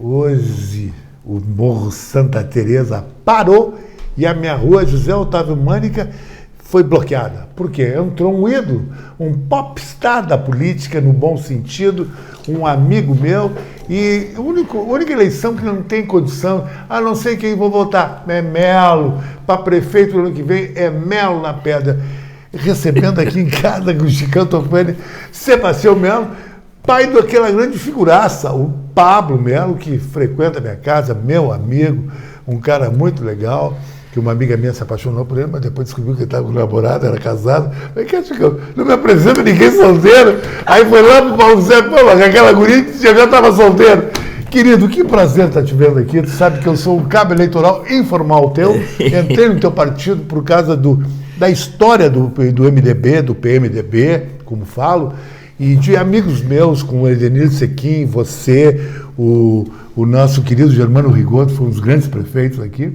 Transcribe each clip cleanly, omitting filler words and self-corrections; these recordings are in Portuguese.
Hoje o Morro Santa Teresa parou e a minha rua José Otávio Mânica foi bloqueada. Por quê? Entrou um ídolo, um popstar da política, no bom sentido, um amigo meu, e a única eleição que não tem condição, a não ser quem vou votar, é Melo, para prefeito no ano que vem, é Melo na pedra. Recebendo aqui em casa com o Chicão Tofani, Sebastião Melo, pai daquela grande figuraça, o Pablo Melo, que frequenta a minha casa, meu amigo, um cara muito legal, que uma amiga minha se apaixonou por ele, mas depois descobriu que ele estava com namorado, era casado. Falei, que Chicão, não me apresenta ninguém solteiro. Aí foi lá pro Paulo Zé, pô, aquela guria que já estava solteiro. Querido, que prazer estar te vendo aqui. Tu sabe que eu sou um cabo eleitoral informal teu. Entrei no teu partido por causa da história do MDB, do PMDB, como falo, e de amigos meus, como o Edenir Sequim, você, o nosso querido Germano Rigoto, foi um dos grandes prefeitos aqui.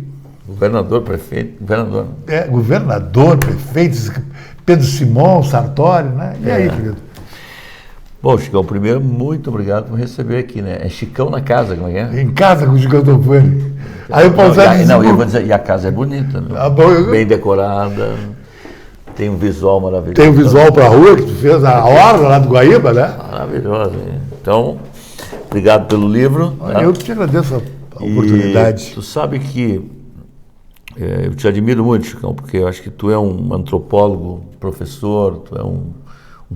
Governador, prefeito, governador. Governador, prefeitos, Pedro Simão, Sartori, né? E aí, querido? Bom, Chicão, primeiro, muito obrigado por me receber aqui, né? É Chicão na casa, como é que é? Em casa com o Chicão Tofani. Aí eu posso eu vou dizer, e a casa é bonita, né? Bem decorada, tem um visual maravilhoso. Tem um visual para a rua que tu fez, a orla lá do Guaíba, né? Maravilhoso. Então, obrigado pelo livro. Eu te agradeço a oportunidade. E tu sabe que eu te admiro muito, Chicão, porque eu acho que tu é um antropólogo, professor, tu é um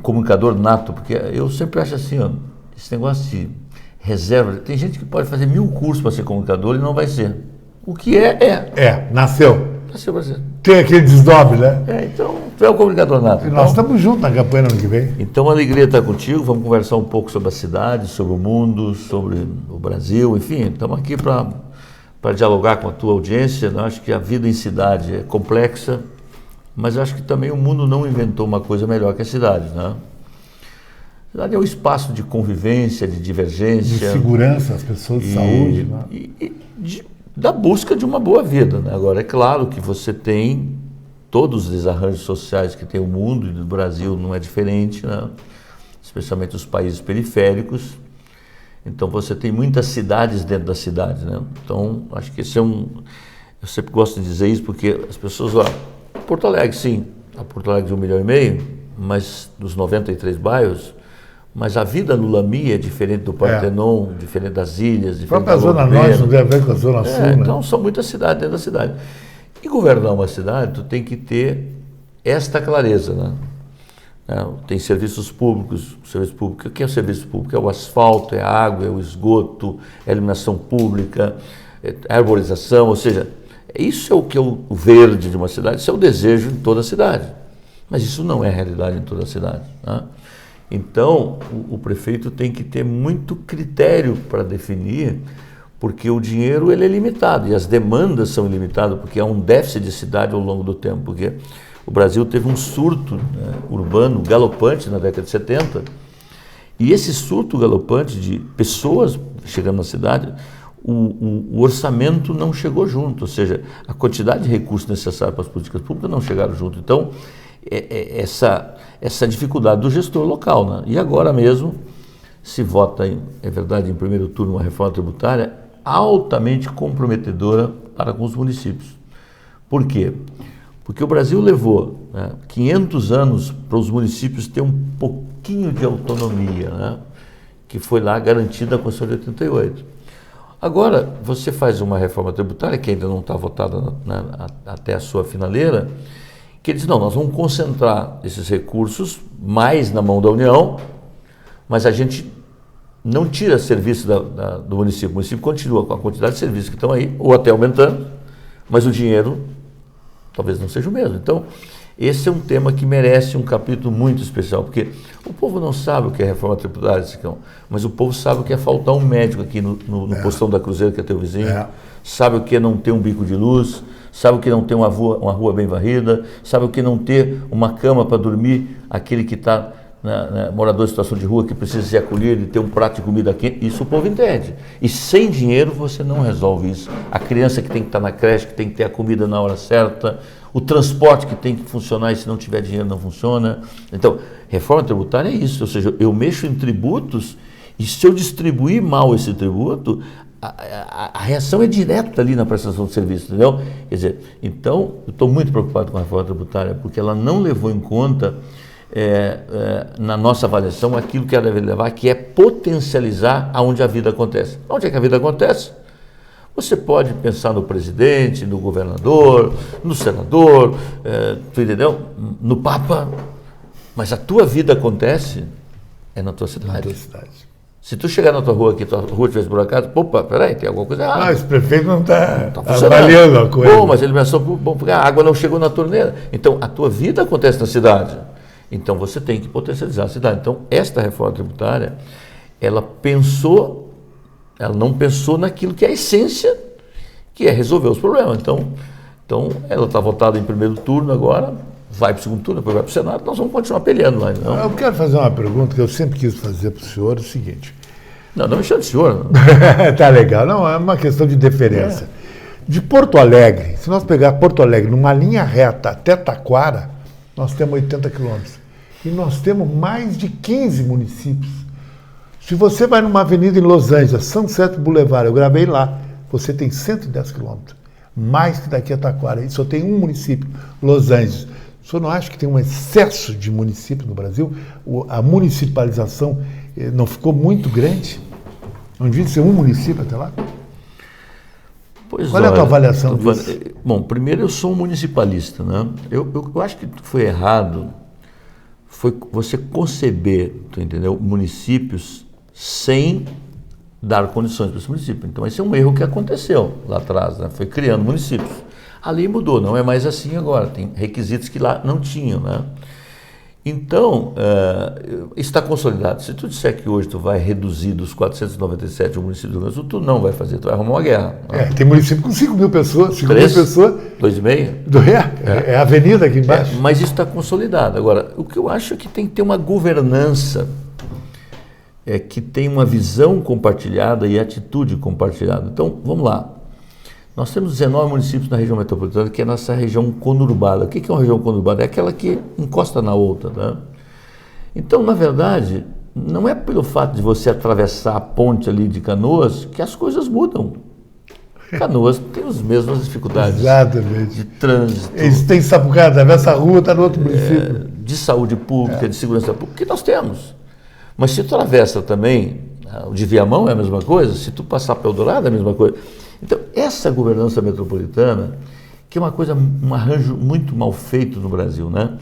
comunicador nato, porque eu sempre acho assim, ó, esse negócio de reserva, tem gente que pode fazer 1000 cursos para ser comunicador e não vai ser. O que nasceu. Nasceu para ser. Tem aquele desdobre, né? Então, tu é um comunicador nato. E nós estamos juntos na campanha no ano que vem. Então, a alegria estar contigo, vamos conversar um pouco sobre a cidade, sobre o mundo, sobre o Brasil, enfim, estamos aqui para dialogar com a tua audiência. Eu acho que a vida em cidade é complexa, mas acho que também o mundo não inventou uma coisa melhor que a cidade, né? A cidade é um espaço de convivência, de divergência. De segurança, as pessoas, de saúde. Né? Da busca de uma boa vida, né? Agora, é claro que você tem todos os desarranjos sociais que tem o mundo, e no Brasil não é diferente, né? Especialmente os países periféricos. Então, você tem muitas cidades dentro da cidade, né? Então, acho que esse é eu sempre gosto de dizer isso, porque as pessoas, Porto Alegre, sim, a Porto Alegre de 1,5 milhão, mas dos 93 bairros, mas a vida no Lami é diferente do Partenon, diferente das ilhas, diferente da Zona Norte não tem a ver com a Zona Sul, né? Então, são muitas cidades dentro da cidade. E governar uma cidade, tu tem que ter esta clareza, né? Tem serviços públicos. O serviço público, o que é o serviço público? É o asfalto, é a água, é o esgoto, é a iluminação pública, é a arborização, ou seja, isso é o que é o verde de uma cidade, isso é o desejo em toda a cidade. Mas isso não é a realidade em toda a cidade, né? Então, o prefeito tem que ter muito critério para definir, porque o dinheiro ele é limitado e as demandas são ilimitadas, porque há um déficit de cidade ao longo do tempo, porque o Brasil teve um surto, né, urbano galopante na década de 70, e esse surto galopante de pessoas chegando na cidade, o orçamento não chegou junto, ou seja, a quantidade de recursos necessários para as políticas públicas não chegaram junto. Então, essa dificuldade do gestor local, né? E agora mesmo se vota, é verdade, em primeiro turno uma reforma tributária altamente comprometedora para com os municípios. Por quê? Porque o Brasil levou 500 anos para os municípios ter um pouquinho de autonomia, né? Que foi lá garantida com a Constituição de 88. Agora, você faz uma reforma tributária, que ainda não está votada, né, até a sua finaleira, que ele diz, não, nós vamos concentrar esses recursos mais na mão da União, mas a gente não tira serviço do município. O município continua com a quantidade de serviços que estão aí, ou até aumentando, mas o dinheiro talvez não seja o mesmo. Então, esse é um tema que merece um capítulo muito especial, porque o povo não sabe o que é reforma tributária, mas o povo sabe o que é faltar um médico aqui no postão da Cruzeiro, que é teu vizinho, sabe o que é não ter um bico de luz, sabe o que não ter uma rua bem varrida, sabe o que não ter uma cama para dormir, aquele que está morador de situação de rua, que precisa ser acolhido e ter um prato de comida quente. Isso o povo entende. E sem dinheiro você não resolve isso. A criança que tem que estar na creche, que tem que ter a comida na hora certa, o transporte que tem que funcionar e se não tiver dinheiro não funciona. Então, reforma tributária é isso, ou seja, eu mexo em tributos e se eu distribuir mal esse tributo, a reação é direta ali na prestação de serviço, entendeu? Quer dizer, então, eu estou muito preocupado com a reforma tributária, porque ela não levou em conta, na nossa avaliação, aquilo que ela deve levar, que é potencializar aonde a vida acontece. Onde é que a vida acontece? Você pode pensar no presidente, no governador, no senador, tu entendeu? No Papa, mas a tua vida acontece na tua cidade. Na tua cidade. Se tu chegar na tua rua aqui, tua rua estiver esburacada, opa, peraí, tem alguma coisa errada. Mas o prefeito não está funcionando. avaliando a coisa. Bom, mas ele pensou, bom, porque a água não chegou na torneira. Então, a tua vida acontece na cidade. Então, você tem que potencializar a cidade. Então, esta reforma tributária, ela não pensou naquilo que é a essência, que é resolver os problemas. Então ela está votada em primeiro turno agora, vai para o segundo turno, depois vai para o Senado, nós vamos continuar peleando lá. Então. Eu quero fazer uma pergunta que eu sempre quis fazer para o senhor, é o seguinte. Não me chama de senhor. Tá legal, não, é uma questão de deferência. De Porto Alegre, se nós pegar Porto Alegre numa linha reta até Taquara, nós temos 80 quilômetros. E nós temos mais de 15 municípios. Se você vai numa avenida em Los Angeles, Sunset Boulevard, eu gravei lá, você tem 110 quilômetros. Mais que daqui a Taquara. E só tem um município, Los Angeles. O senhor não acha que tem um excesso de municípios no Brasil? A municipalização não ficou muito grande? Não devia ser um município até lá? Qual é a tua avaliação disso? Bom, primeiro eu sou um municipalista, né? Eu acho que foi errado, foi você conceber, tu entendeu, municípios sem dar condições para esse município. Então esse é um erro que aconteceu lá atrás, né? Foi criando municípios. Ali mudou, não é mais assim agora, tem requisitos que lá não tinham, né? Então, está consolidado. Se tu disser que hoje tu vai reduzir dos 497 o município do Rio Grande do Sul, tu não vai fazer, tu vai arrumar uma guerra. Né? Tem município com 5 mil pessoas, 5 mil pessoas. 2,5? É a avenida aqui embaixo. Mas isso está consolidado. Agora, o que eu acho é que tem que ter uma governança que tem uma visão compartilhada e atitude compartilhada. Então, vamos lá. Nós temos 19 municípios na região metropolitana, que é a nossa região conurbada. O que é uma região conurbada? É aquela que encosta na outra. Né? Então, na verdade, não é pelo fato de você atravessar a ponte ali de Canoas que as coisas mudam. Canoas tem as mesmas dificuldades. Exatamente. De trânsito. Eles têm Sapucaí, atravessa a rua, está no outro município. De saúde pública, de segurança pública, que nós temos. Mas se tu atravessa também, o de Viamão é a mesma coisa, se tu passar para Eldorado é a mesma coisa. Então, essa governança metropolitana, que é uma coisa, um arranjo muito mal feito no Brasil, né?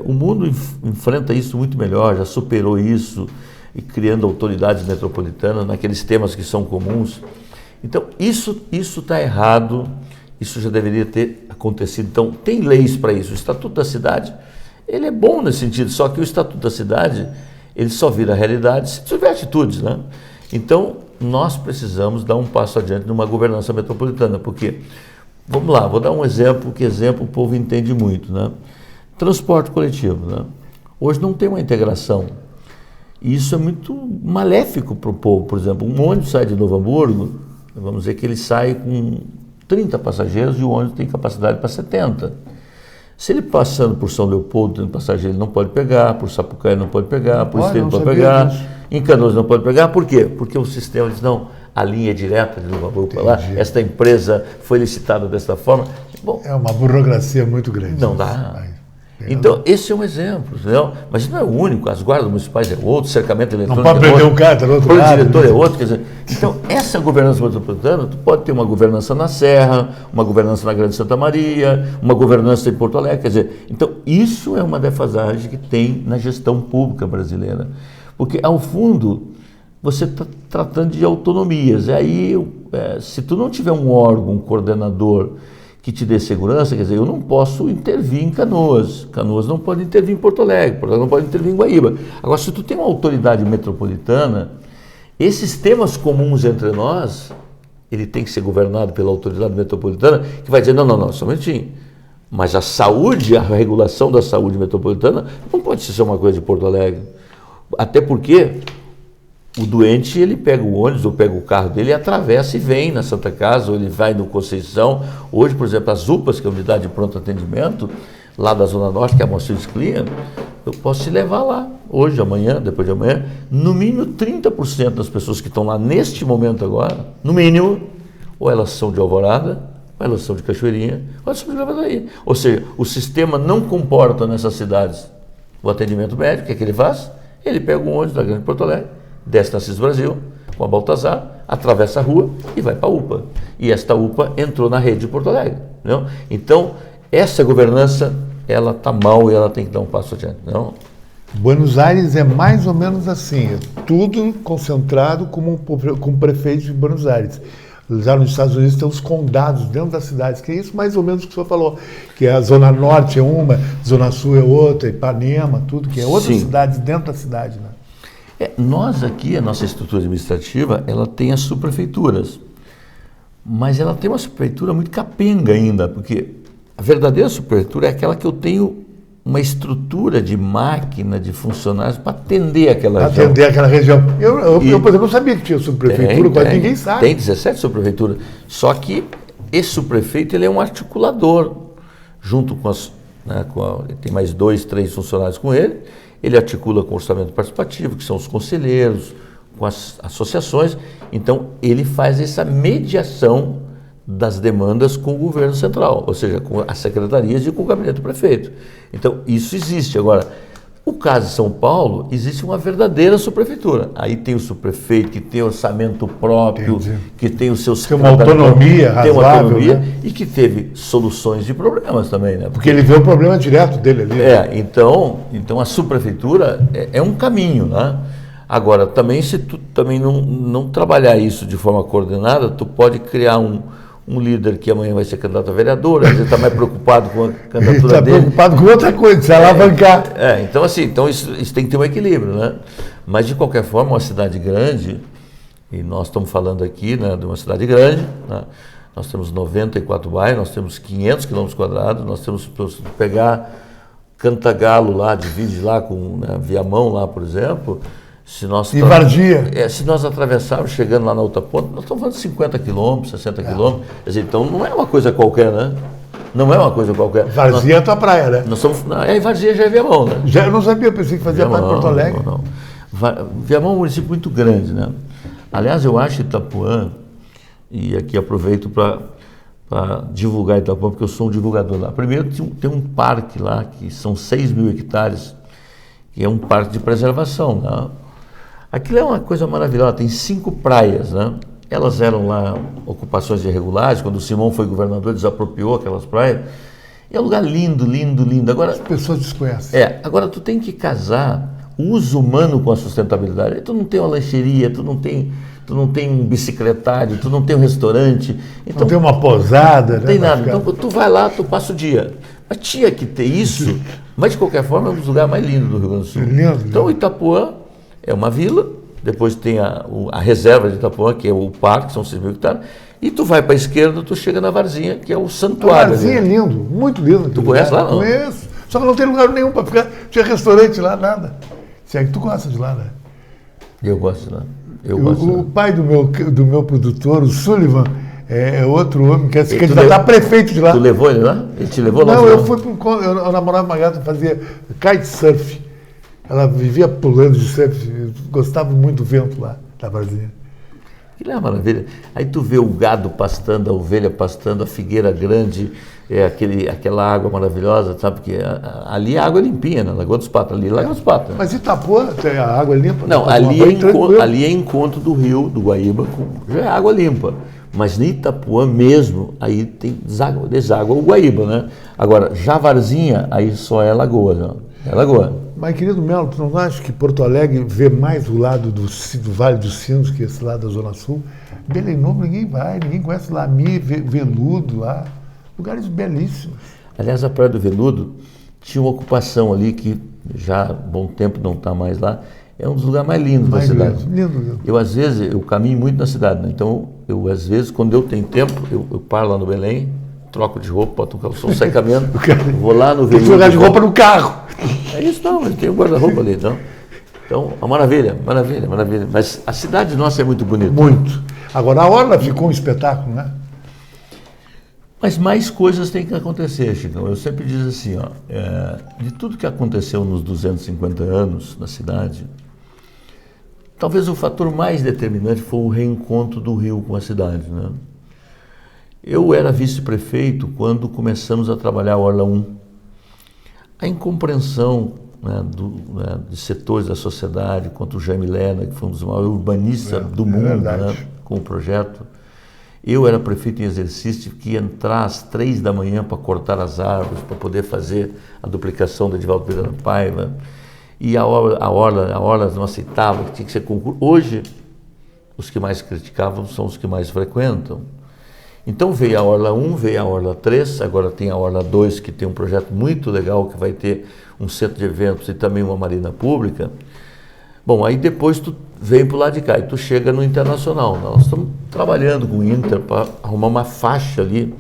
O mundo enfrenta isso muito melhor, já superou isso, e criando autoridades metropolitanas naqueles temas que são comuns. Então, isso está errado, isso já deveria ter acontecido. Então, tem leis para isso. O Estatuto da Cidade, ele é bom nesse sentido, só que o Estatuto da Cidade, ele só vira realidade se tiver atitudes, né? Então, nós precisamos dar um passo adiante numa governança metropolitana, porque, vamos lá, vou dar um exemplo, que exemplo o povo entende muito, né? Transporte coletivo, né? Hoje não tem uma integração, e isso é muito maléfico para o povo. Por exemplo, um ônibus sai de Novo Hamburgo, vamos dizer que ele sai com 30 passageiros e o ônibus tem capacidade para 70. Se ele passando por São Leopoldo, tem passageiro, ele não pode pegar, por Sapucaí não pode pegar, por Esteio não pode pegar, em Canoas não pode pegar. Por quê? Porque o sistema diz, não, a linha é direta de Novo Hamburgo para lá, esta empresa foi licitada dessa forma. Bom, é uma burocracia muito grande. Não dá. Então, esse é um exemplo, entendeu? Mas não é o único, as guardas municipais é outro, cercamento eletrônico não pode prender um cara, do outro lado. O diretor é outro, quer dizer, então essa governança metropolitana, tu pode ter uma governança na Serra, uma governança na Grande Santa Maria, uma governança em Porto Alegre, quer dizer, então isso é uma defasagem que tem na gestão pública brasileira, porque ao fundo você está tratando de autonomias, e aí se tu não tiver um órgão, um coordenador que te dê segurança, quer dizer, eu não posso intervir em Canoas, Canoas não pode intervir em Porto Alegre, Porto Alegre não pode intervir em Guaíba. Agora, se tu tem uma autoridade metropolitana, esses temas comuns entre nós, ele tem que ser governado pela autoridade metropolitana, que vai dizer, não, só um minutinho, mas a saúde, a regulação da saúde metropolitana não pode ser só uma coisa de Porto Alegre, até porque o doente, ele pega o ônibus ou pega o carro dele e atravessa e vem na Santa Casa, ou ele vai no Conceição. Hoje, por exemplo, as UPAs, que é a Unidade de Pronto Atendimento, lá da Zona Norte, que é a Moacir Sclia, eu posso te levar lá. hoje, amanhã, depois de amanhã, no mínimo 30% das pessoas que estão lá neste momento agora, no mínimo, ou elas são de Alvorada, ou elas são de Cachoeirinha, ou elas são de Gravataí. Ou seja, o sistema não comporta nessas cidades o atendimento médico. O que ele faz? Ele pega um ônibus da Grande Porto Alegre, desce na Assis Brasil, com a Baltazar, atravessa a rua e vai para a UPA. E esta UPA entrou na rede de Porto Alegre. Não? Então, essa governança, ela está mal e ela tem que dar um passo adiante. Não? Buenos Aires é mais ou menos assim, é tudo concentrado como o prefeito de Buenos Aires. Já nos Estados Unidos tem os condados dentro das cidades, que é isso mais ou menos que o senhor falou, que a Zona Norte é uma, Zona Sul é outra, Ipanema, tudo, que é outras cidades dentro da cidade, né? Nós aqui, a nossa estrutura administrativa, ela tem as subprefeituras, mas ela tem uma subprefeitura muito capenga ainda, porque a verdadeira subprefeitura é aquela que eu tenho uma estrutura de máquina, de funcionários para atender aquela região. Atender aquela região. Eu, por exemplo, não sabia que tinha subprefeitura, quase ninguém sabe. Tem 17 subprefeituras. Só que esse subprefeito ele é um articulador, junto com as... Né, tem mais 2, 3 funcionários com ele. Ele articula com o orçamento participativo, que são os conselheiros, com as associações. Então, ele faz essa mediação das demandas com o governo central, ou seja, com as secretarias e com o gabinete do prefeito. Então, isso existe. Agora, o caso de São Paulo, existe uma verdadeira subprefeitura. Aí tem o subprefeito que tem orçamento próprio, que tem os seus... Tem uma autonomia razoável, tem uma autonomia, né? E que teve soluções de problemas também, né? Porque ele vê o problema direto dele ali. Então a subprefeitura é um caminho, né? Agora, também se tu também não trabalhar isso de forma coordenada, tu pode criar um líder que amanhã vai ser candidato a vereador, às vezes está mais preocupado com a candidatura dele. Está preocupado com outra coisa, se alavancar. Então isso tem que ter um equilíbrio, né? Mas, de qualquer forma, uma cidade grande, e nós estamos falando aqui, né, de uma cidade grande, né? Nós temos 94 bairros, nós temos 500 quilômetros quadrados, nós temos que pegar Cantagalo lá, divide lá com, né, Viamão lá, por exemplo. E Varginha. Se nós atravessarmos, chegando lá na outra ponta, nós estamos falando de 50 quilômetros, 60 quilômetros. Quer dizer, então não é uma coisa qualquer, né? Não é uma coisa qualquer. Varginha é a tua praia, né? Varginha já é Viamão, né? Eu não sabia, eu pensei que fazia parte de Porto Alegre. Não. Viamão é um município muito grande, né? Aliás, eu acho Itapuã, e aqui aproveito para divulgar Itapuã, porque eu sou um divulgador lá. Primeiro, tem um parque lá, que são 6.000 hectares, que é um parque de preservação, né? Aquilo é uma coisa maravilhosa, tem 5 praias, né? Elas eram lá ocupações irregulares, quando o Simão foi governador, desapropriou aquelas praias. E é um lugar lindo, lindo, lindo. Agora, as pessoas desconhecem. Agora tu tem que casar o uso humano com a sustentabilidade. Aí tu não tem uma lancheria, tu não tem um bicicletário, tu não tem um restaurante. Então, não tem uma posada, não tem nada. Então tu vai lá, tu passa o dia. Mas tinha que ter isso, mas de qualquer forma é um dos lugares mais lindos do Rio Grande do Sul. Lindo, então Itapuã é uma vila, depois tem a reserva de Itapuã, que é o parque, são 6.000 hectares, e tu vai para a esquerda, tu chega na Varzinha, que é o santuário. A Varzinha é lindo, muito lindo. Tu conhece lá, não? Conheço, só que não tem lugar nenhum para ficar, tinha restaurante lá, nada. Se é que tu gosta de lá, né? Eu gosto de lá. O pai do meu produtor, o Sullivan, é outro homem que está prefeito de lá. Tu levou ele lá? Ele te levou lá? Não, eu namorava uma gata, fazia kitesurf. Ela vivia pulando de surf, gostava muito do vento lá, da Varzinha. Que é uma maravilha. Aí tu vê o gado pastando, a ovelha pastando, a figueira grande, aquela água maravilhosa, sabe? Porque ali a água é limpinha, na Lagoa dos Patos, ali é Lagoa dos Patos. Mas Itapuã, a água é limpa? Não, ali é encontro do rio, do Guaíba, já é água limpa. Mas em Itapuã mesmo, aí tem deságua o Guaíba, né? Agora, já Varzinha, aí só é lagoa, já. É lagoa. Mas, querido Melo, tu não acha que Porto Alegre vê mais o lado do Vale dos Sinos que esse lado da Zona Sul? Belém Novo ninguém vai, ninguém conhece Lami, Veludo lá, lugares belíssimos. Aliás, a Praia do Veludo tinha uma ocupação ali que já há bom tempo não está mais lá, é um dos lugares mais lindos da cidade. Lindo. Eu, às vezes, eu caminho muito na cidade, né? Então, às vezes, quando eu tenho tempo, eu paro lá no Belém, troco de roupa, boto um calção, saio caminhando, vou lá no Veludo. Tem que jogar de roupa no carro. É isso não, mas tem um guarda-roupa ali, então. Então, uma maravilha. Mas a cidade nossa é muito bonita. Muito. Agora, a Orla ficou um espetáculo, né? Mas mais coisas têm que acontecer, Chicão. Eu sempre digo assim, ó, de tudo que aconteceu nos 250 anos na cidade, talvez o fator mais determinante foi o reencontro do Rio com a cidade, né? Eu era vice-prefeito quando começamos a trabalhar a Orla 1. A incompreensão, né, de setores da sociedade contra o Jaime Lerner, que foi um dos maiores urbanistas do mundo, né, com o projeto. Eu era prefeito em exercício, que ia entrar às 3 da manhã para cortar as árvores, para poder fazer a duplicação da Edivaldo Pereira da Paiva. E a Orla não aceitava, que tinha que ser concurso. Hoje, os que mais criticavam são os que mais frequentam. Então veio a Orla 1, veio a Orla 3, agora tem a Orla 2, que tem um projeto muito legal, que vai ter um centro de eventos e também uma marina pública. Bom, aí depois tu vem para o lado de cá e tu chega no Internacional. Nós estamos trabalhando com o Inter para arrumar uma faixa ali,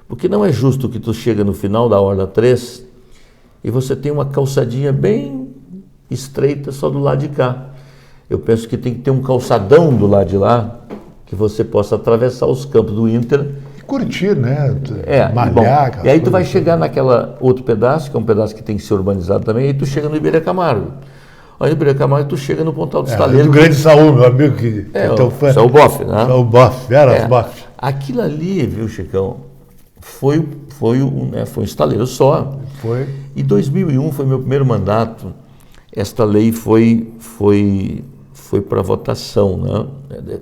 porque não é justo que tu chega no final da Orla 3 e você tem uma calçadinha bem estreita só do lado de cá. Eu penso que tem que ter um calçadão do lado de lá, que você possa atravessar os campos do Inter. E curtir, né? Malhar. Bom, e aí tu vai chegar naquela outro pedaço, que é um pedaço que tem que ser urbanizado também, e aí tu chega no Iberê Camargo. Aí no Iberê Camargo tu chega no Pontal do Estaleiro. Do grande Saúl, meu amigo, que é tão fã. Saúl Boff, né? Saúl Boff, era Boff. Aquilo ali, viu, Chicão, foi um estaleiro só. Foi. E 2001 foi meu primeiro mandato. Esta lei foi para votação, né?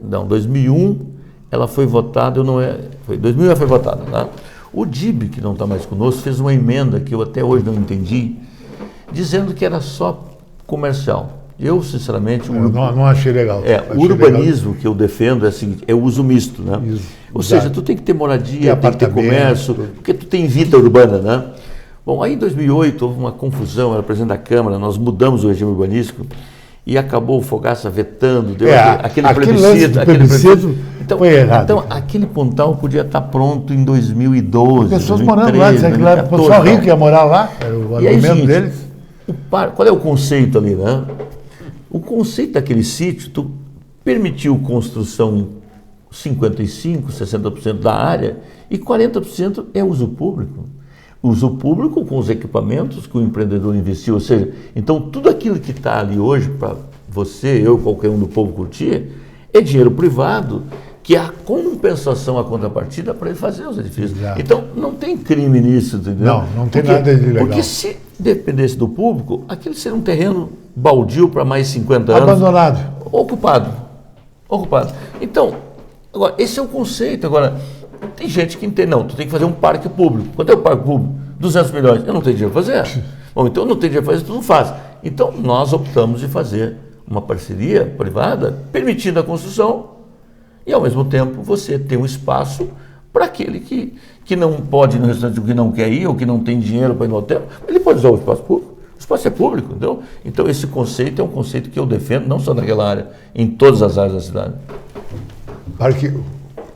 Não, 2001 ela foi votada, 2001 ela foi votada, né? O DIB, que não está mais conosco, fez uma emenda que eu até hoje não entendi, dizendo que era só comercial. Eu, sinceramente... não achei legal. O urbanismo que eu defendo é o seguinte, é o uso misto, né? Isso, ou seja, tu tem que ter moradia, tem que ter comércio, porque tu tem vida urbana, né? Bom, aí em 2008 houve uma confusão, eu era presidente da Câmara, nós mudamos o regime urbanístico e acabou o Fogaça vetando, deu aquele plebiscito. Então, foi errado. Então, aquele Pontal podia estar pronto em 2012, pessoas 2013, morando lá, dizendo que o pessoal rico ia morar lá, era o argumento deles. Qual é o conceito ali, né? O conceito daquele sítio, tu permitiu construção em 55%, 60% da área e 40% é uso público. Uso público com os equipamentos que o empreendedor investiu, ou seja, então tudo aquilo que está ali hoje para você, eu, qualquer um do povo curtir, é dinheiro privado que a compensação, a contrapartida para ele fazer os edifícios. Exato. Então não tem crime nisso, entendeu? Não tem nada de legal. Porque se dependesse do público, aquele seria um terreno baldio para mais 50 anos. Abandonado. Ocupado. Então, agora, esse é o conceito. Agora, tem gente que entende, não, tu tem que fazer um parque público. Quanto é o parque público? 200 milhões. Eu não tenho dinheiro para fazer. Bom, então não tem dinheiro para fazer, tu não faz. Então, nós optamos de fazer uma parceria privada, permitindo a construção e, ao mesmo tempo, você tem um espaço para aquele que não pode ir no restaurante, que não quer ir, ou que não tem dinheiro para ir no hotel, ele pode usar o espaço público. O espaço é público, entendeu? Então, esse conceito é um conceito que eu defendo, não só naquela área, em todas as áreas da cidade.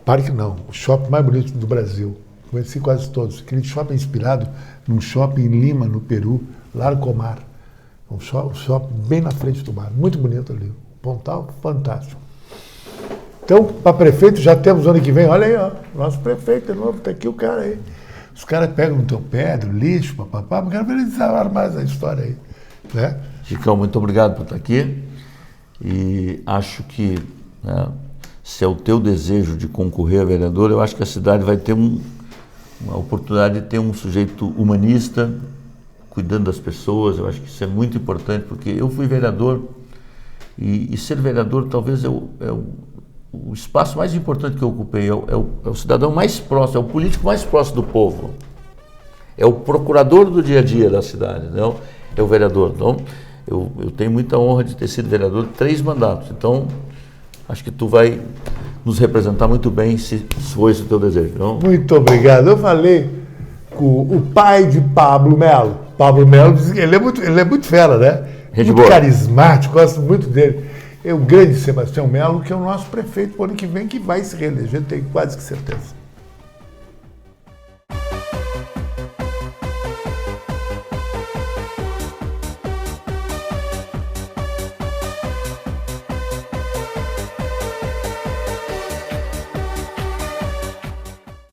Parque não, o shopping mais bonito do Brasil. Conheci quase todos. Aquele shopping inspirado num shopping em Lima, no Peru, Larcomar. Um shopping bem na frente do mar. Muito bonito ali. Pontal, fantástico. Então, para prefeito, já temos ano que vem. Olha aí, ó, nosso prefeito de novo, tá aqui o cara aí. Os caras pegam no teu pé, do lixo, papapá, mas quero ver eles falar mais a história aí. Né? Chicão, muito obrigado por estar aqui. E acho que, né, se é o teu desejo de concorrer a vereador, eu acho que a cidade vai ter uma oportunidade de ter um sujeito humanista, cuidando das pessoas. Eu acho que isso é muito importante, porque eu fui vereador e ser vereador talvez é o espaço mais importante que eu ocupei, é o cidadão mais próximo, é o político mais próximo do povo, é o procurador do dia a dia da cidade, não? É o vereador. Então, eu tenho muita honra de ter sido vereador 3 mandatos, então acho que tu vai nos representar muito bem se for esse o teu desejo. Não? Muito obrigado. Eu falei com o pai de Pablo Melo. Pablo Melo diz que ele é muito fera, né? Rede muito boa. Carismático, gosto muito dele. É o grande Sebastião Melo, que é o nosso prefeito para o ano que vem, que vai se reeleger, tenho quase que certeza.